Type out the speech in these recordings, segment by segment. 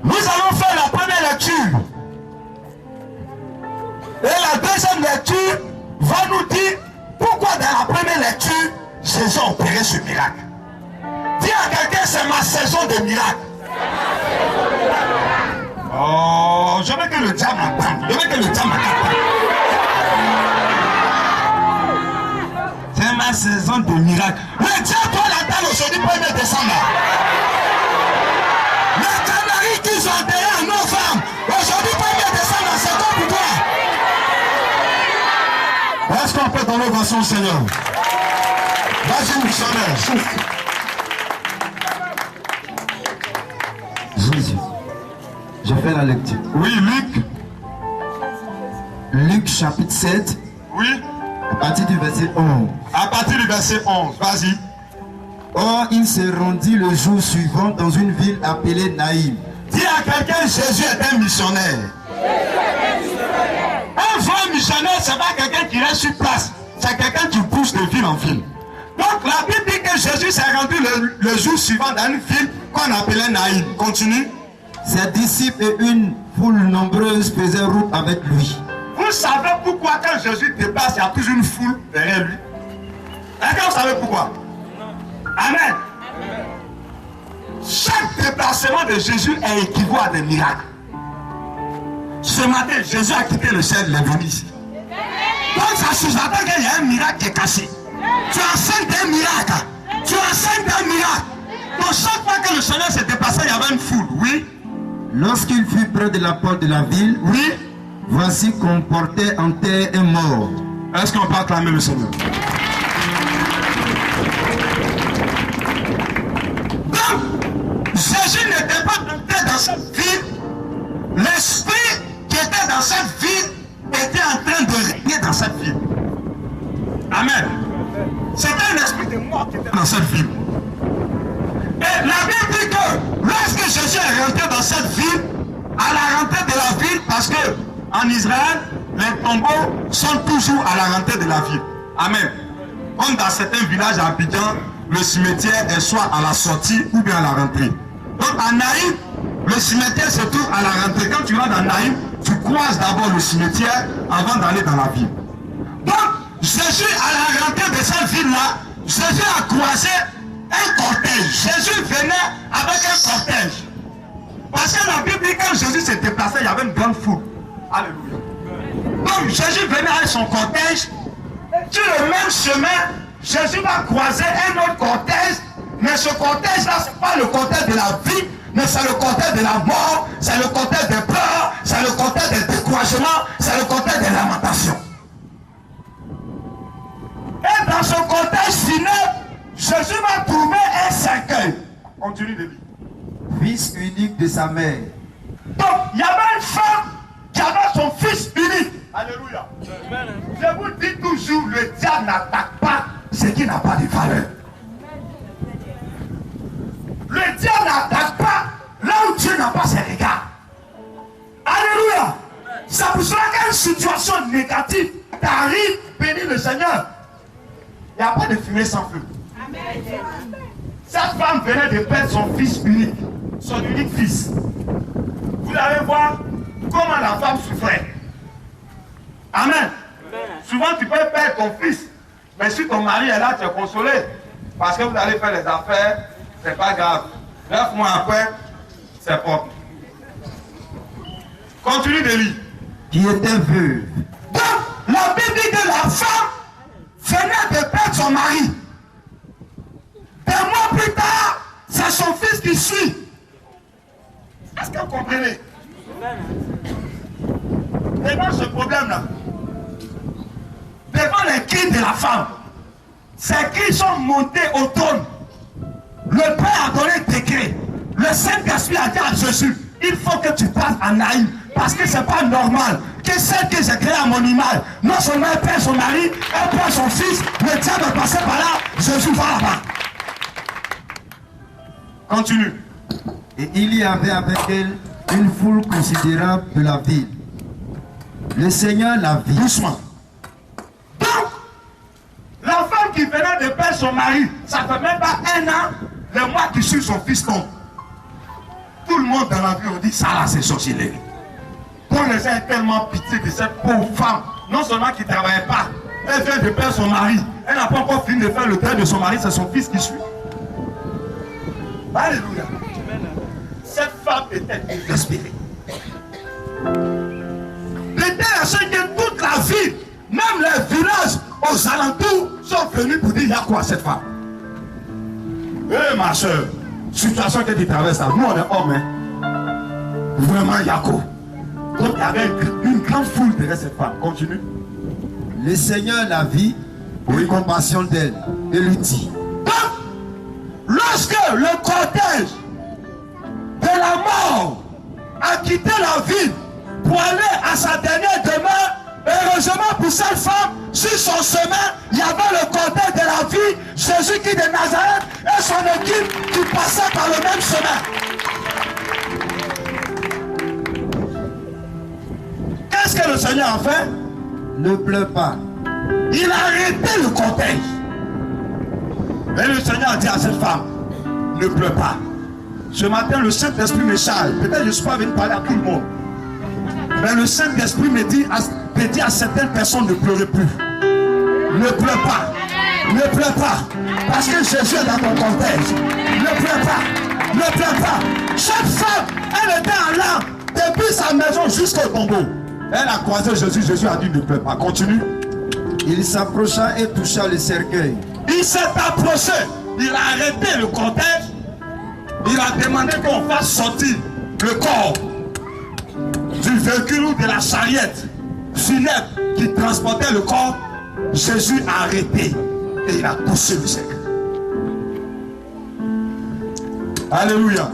Nous allons faire la première lecture. Et la deuxième lecture va nous dire pourquoi dans la première lecture, Jésus a opéré ce miracle. Dis à quelqu'un, c'est ma saison de miracle. Oh, je veux que le diable m'entende. Je veux que le diable m'entende. C'est ma saison de miracle. Le diable doit l'attendre aujourd'hui 1er décembre. Les Canaries qui sont derrière nos femmes, aujourd'hui 1er décembre, c'est quoi pour toi? Est-ce qu'on peut donner l'ovation au Seigneur? Vas-y, missionnaire, souffle. Jésus. Je fais la lecture. Oui, Luc. Luc chapitre 7. Oui. À partir du verset 11. À partir du verset 11, vas-y. Or, il se rendit le jour suivant dans une ville appelée Naïm. Dis à quelqu'un, Jésus est un missionnaire. Un vrai missionnaire, c'est pas quelqu'un qui reste sur place. C'est quelqu'un qui pousse de ville en ville. Donc la Bible dit que Jésus s'est rendu le jour suivant dans une ville qu'on appelait Naïm. Continue. Ses disciples et une foule nombreuse faisaient route avec lui. Vous savez pourquoi quand Jésus dépasse, il y a toujours une foule derrière lui? Est-ce que vous savez pourquoi? Amen. Chaque déplacement de Jésus est équivalent à des miracles. Ce matin, Jésus a quitté le ciel, il est venu ici. Donc ça sous-entend qu'il y a un miracle qui est caché. Tu enseignes un miracle. Tu enseignes un miracle. Donc chaque fois que le Seigneur s'est déplacé, il y avait une foule. Oui. Lorsqu'il fut près de la porte de la ville, oui. Voici qu'on portait en terre un mort. Est-ce qu'on peut acclamer le Seigneur? Donc, Jésus n'était pas entré dans cette ville. L'esprit qui était dans cette ville était en train de régner dans cette ville. Amen. C'était un esprit de mort qui était dans cette ville. Et la Bible dit que lorsque Jésus est rentré dans cette ville, à la rentrée de la ville, parce que en Israël, les tombeaux sont toujours à la rentrée de la ville. Amen. Comme dans certains villages à Abidjan, le cimetière est soit à la sortie ou bien à la rentrée. Donc à Naïm, le cimetière se trouve à la rentrée. Quand tu vas dans Naïm, tu croises d'abord le cimetière avant d'aller dans la ville. Donc Jésus, à la rentrée de cette ville-là, Jésus a croisé un cortège. Jésus venait avec un cortège. Parce que la Bible dit que quand Jésus s'est déplacé, il y avait une grande foule. Alléluia. Donc Jésus venait avec son cortège. Sur le même chemin, Jésus va croiser un autre cortège. Mais ce cortège-là, ce n'est pas le cortège de la vie, mais c'est le cortège de la mort, c'est le cortège des pleurs, c'est le cortège des découragements, c'est le cortège des lamentations. Et dans ce cortège final, Jésus va trouver un cercueil. Continue de lire. Fils unique de sa mère. Donc, il y avait une femme qui avait son fils unique. Alléluia. Je vous dis toujours, le diable n'attaque pas ce qui n'a pas de valeur. Le diable n'attaque pas là où Dieu n'a pas ses regards. Alléluia. C'est pour cela qu'une situation négative t'arrive, bénis le Seigneur. Il n'y a pas de fumée sans feu. Amen. Cette femme venait de perdre son fils unique, son unique fils. Vous allez voir comment la femme souffrait. Amen. Amen. Souvent tu peux perdre ton fils, mais si ton mari est là, tu es consolé. Parce que vous allez faire les affaires, c'est pas grave. 9 mois après, c'est propre. Continue de lire. Qui était veuve. Donc, la Bible dit que la femme venait de perdre son mari. Des mois plus tard, c'est son fils qui suit. Est-ce que vous comprenez? Devant ce problème-là, devant les cris de la femme, ces cris sont montés au trône. Le Père a donné un décret. Le Saint-Esprit a dit à Jésus, il faut que tu passes en Naïm. Parce que c'est pas normal que celle que j'ai créée à mon image, non seulement elle perd son mari, elle perd son fils, le diable est passé par là, Jésus va là-bas. Continue. Et il y avait avec elle une foule considérable de la ville. Le Seigneur la vit. Doucement. Donc, la femme qui venait de perdre son mari, ça fait même pas 1 an, le mois qui suit son fils tombe. Tout le monde monte dans la vie, on dit ça là c'est sorcellerie. Quand les gens ont tellement pitié de cette pauvre femme, non seulement qui ne travaille pas, elle vient de perdre son mari, elle n'a pas encore fini de faire le deuil de son mari, c'est son fils qui suit. Alléluia. Cette femme était désespérée. L'intéressant que toute la ville, même les villages aux alentours sont venus pour dire il y a quoi cette femme. Eh ma soeur, situation que tu traverses là, nous on est hommes, hein. Vraiment Yako. Donc il y avait une grande foule derrière cette femme. Continue. Le Seigneur la vit, eut compassion d'elle et lui dit. Donc, lorsque le cortège de la mort a quitté la ville pour aller à sa dernière demeure, heureusement pour cette femme, sur son chemin, il y avait le cortège de la vie, Jésus-Christ de Nazareth et son équipe qui passaient par le même chemin. Qu'est-ce que le Seigneur a fait? Ne pleure pas. Il a arrêté le cortège. Et le Seigneur a dit à cette femme, ne pleure pas. Ce matin, le Saint-Esprit me charge. Peut-être que je ne suis pas venu parler à tout le monde. Mais le Saint-Esprit me dit à certaines personnes, ne pleurez plus. Ne pleure pas. Ne pleure pas. Parce que Jésus est dans ton cortège. Ne pleure pas. Ne pleure pas. Chaque femme, elle était en larmes depuis sa maison jusqu'au tombeau. Elle a croisé Jésus. Jésus a dit ne pleure pas. Continue. Il s'approcha et toucha le cercueil. Il s'est approché. Il a arrêté le cortège. Il a demandé qu'on fasse sortir le corps du véhicule ou de la charrette funèbre qui transportait le corps. Jésus a arrêté et il a touché le cercueil. Alléluia.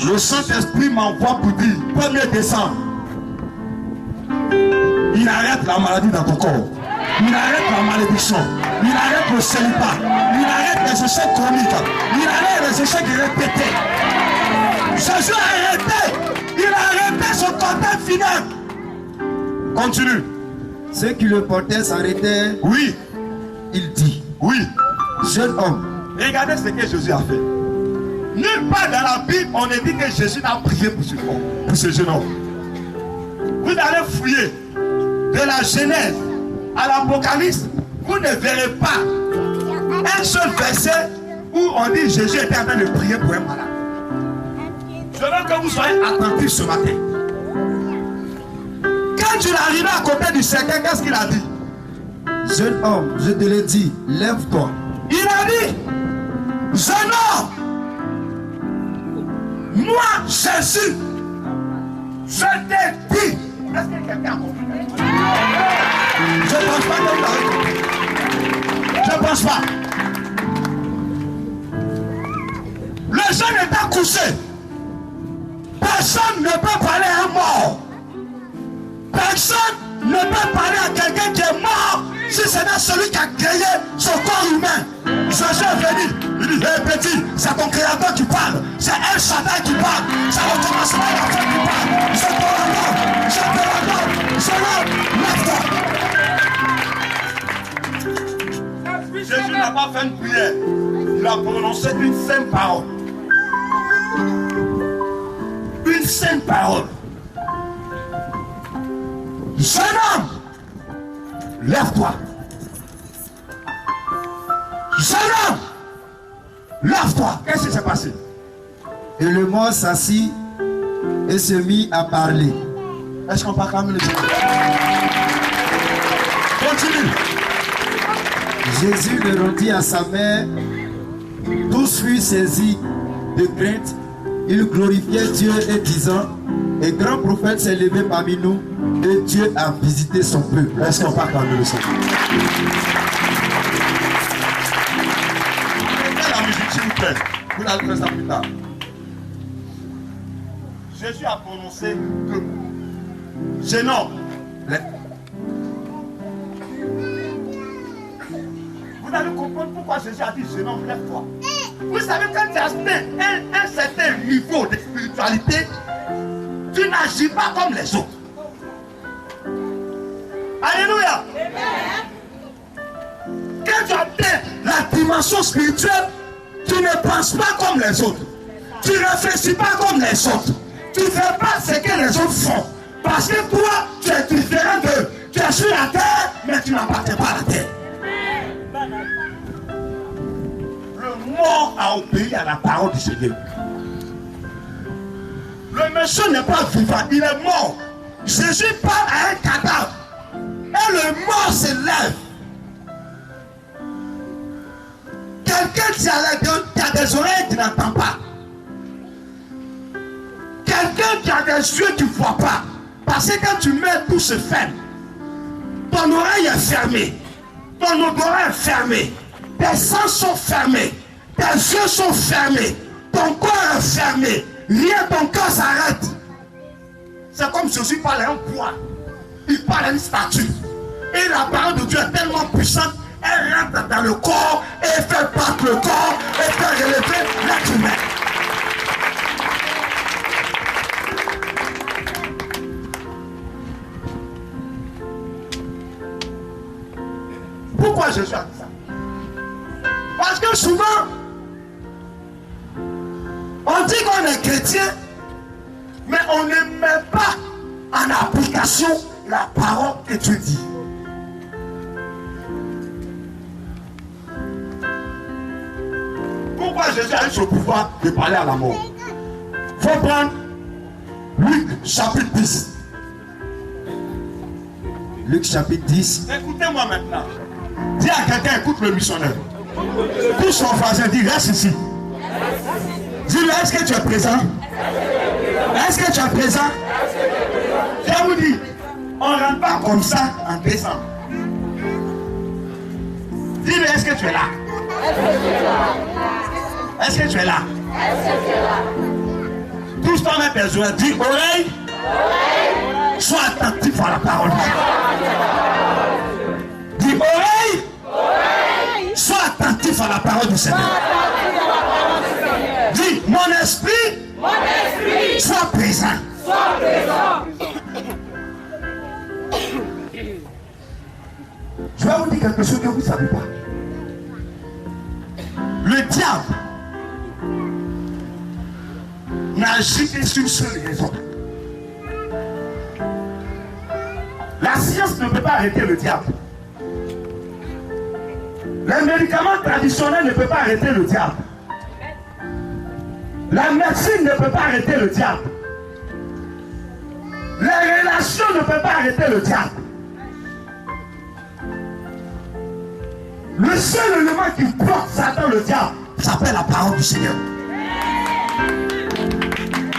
Le Saint-Esprit m'envoie pour dire 1er décembre. Il arrête la maladie dans ton corps. Il arrête la malédiction. Il arrête le célibat. Il arrête les échecs chroniques. Il arrête les échecs répétés. Jésus a arrêté. Il a arrêté son cortège final. Continue. Ceux qui le portaient s'arrêtaient. Oui. Il dit. Oui. Jeune homme. Regardez ce que Jésus a fait. Nulle part dans la Bible, on a dit que Jésus n'a prié pour ce jeune homme. Vous allez fouiller de la Genèse à l'Apocalypse, vous ne verrez pas un seul verset où on dit Jésus était en train de prier pour un malade. Je veux que vous soyez attentifs ce matin. Quand il est arrivé à côté du cercueil, qu'est-ce qu'il a dit? Jeune homme, je te l'ai dit, lève-toi. Il a dit, jeune homme, moi Jésus, je t'ai dit. Est-ce que quelqu'un a compris? Je ne pense pas que vous avez compris. Je ne pense pas. Le jeune est couché. Personne ne peut parler à un mort. Personne ne peut parler à quelqu'un qui est mort si ce n'est celui qui a créé son corps humain. Jésus est venu. Il dit, hé petit, c'est ton créateur qui parle. C'est El Shaddai qui parle. C'est le commencement de la fin qui parle. Je te l'adore. Je te l'adore. Je l'adore. Lève-toi. Jésus n'a pas fait une prière. Il a prononcé une sainte parole. Une sainte parole. Jeune homme, lève-toi. Jeune homme, lève-toi. Qu'est-ce qui s'est passé? Et le mort s'assit et se mit à parler. Est-ce qu'on peut acclamer le Seigneur? Continue. Jésus le rendit à sa mère. Tous furent saisis de crainte. Ils glorifiaient Dieu et disant, un grand prophète s'est levé parmi nous et Dieu a visité son peuple. Est-ce qu'on peut acclamer le Seigneur? La musique, s'il vous plaît. Vous allez faire ça plus tard. Jésus a prononcé deux mots. Jeune homme, vous allez comprendre pourquoi Jésus a dit jeune homme, lève-toi. Vous savez, quand tu as un certain niveau de spiritualité, tu n'agis pas comme les autres. Alléluia. Quand tu atteins la dimension spirituelle, tu ne penses pas comme les autres. tu ne réfléchis pas comme les autres. Tu ne fais pas ce que les autres font. Parce que toi, tu es différent d'eux. Tu es sur la terre, mais tu n'appartiens pas à la terre. Le mort a obéi à la parole du Seigneur. Le monsieur n'est pas vivant, il est mort. Jésus parle à un cadavre. Et le mort se lève. Quelqu'un qui a des oreilles qui n'entend pas. Quelqu'un qui a des yeux qui ne voit pas. Parce que quand tu meurs, tout se ferme. Ton oreille est fermée. Ton odorat est fermé. Tes sens sont fermés. Tes yeux sont fermés. Ton corps est fermé. Rien, ton corps s'arrête. C'est comme Jésus parle à un poids. Il parle à une statue. Et la parole de Dieu est tellement puissante. Elle rentre dans le corps et fait battre le corps et fait relever l'être humain. Pourquoi Jésus a dit ça? Parce que souvent, on dit qu'on est chrétien, mais on ne met pas en application la parole que Dieu dit. Pourquoi Jésus a eu ce pouvoir de parler à la mort? Il faut prendre Luc chapitre 10. Luc chapitre 10. Écoutez-moi maintenant. Dis à quelqu'un, écoute le missionnaire. Tout son voisin dit, reste ici. Dis-lui, est-ce que tu es présent? Est-ce que tu es présent? Je vous dis, on ne rentre pas comme ça en décembre. Dis-lui, est-ce que tu es là? Est-ce que tu es là? Tous ton mettre tes oreilles. Dis, oreille, sois attentif à la parole. Dis, oreille, sois attentif à la parole du Seigneur. Dis, mon esprit, sois présent. Je vais vous dire quelque chose que vous ne savez pas. Le diable n'agit que sur une seule raison. La science ne peut pas arrêter le diable. Les médicaments traditionnels ne peuvent pas arrêter le diable. La médecine ne peut pas arrêter le diable. Les relations ne peuvent pas arrêter le diable. Le seul élément qui bloque Satan, le diable, s'appelle la parole du Seigneur.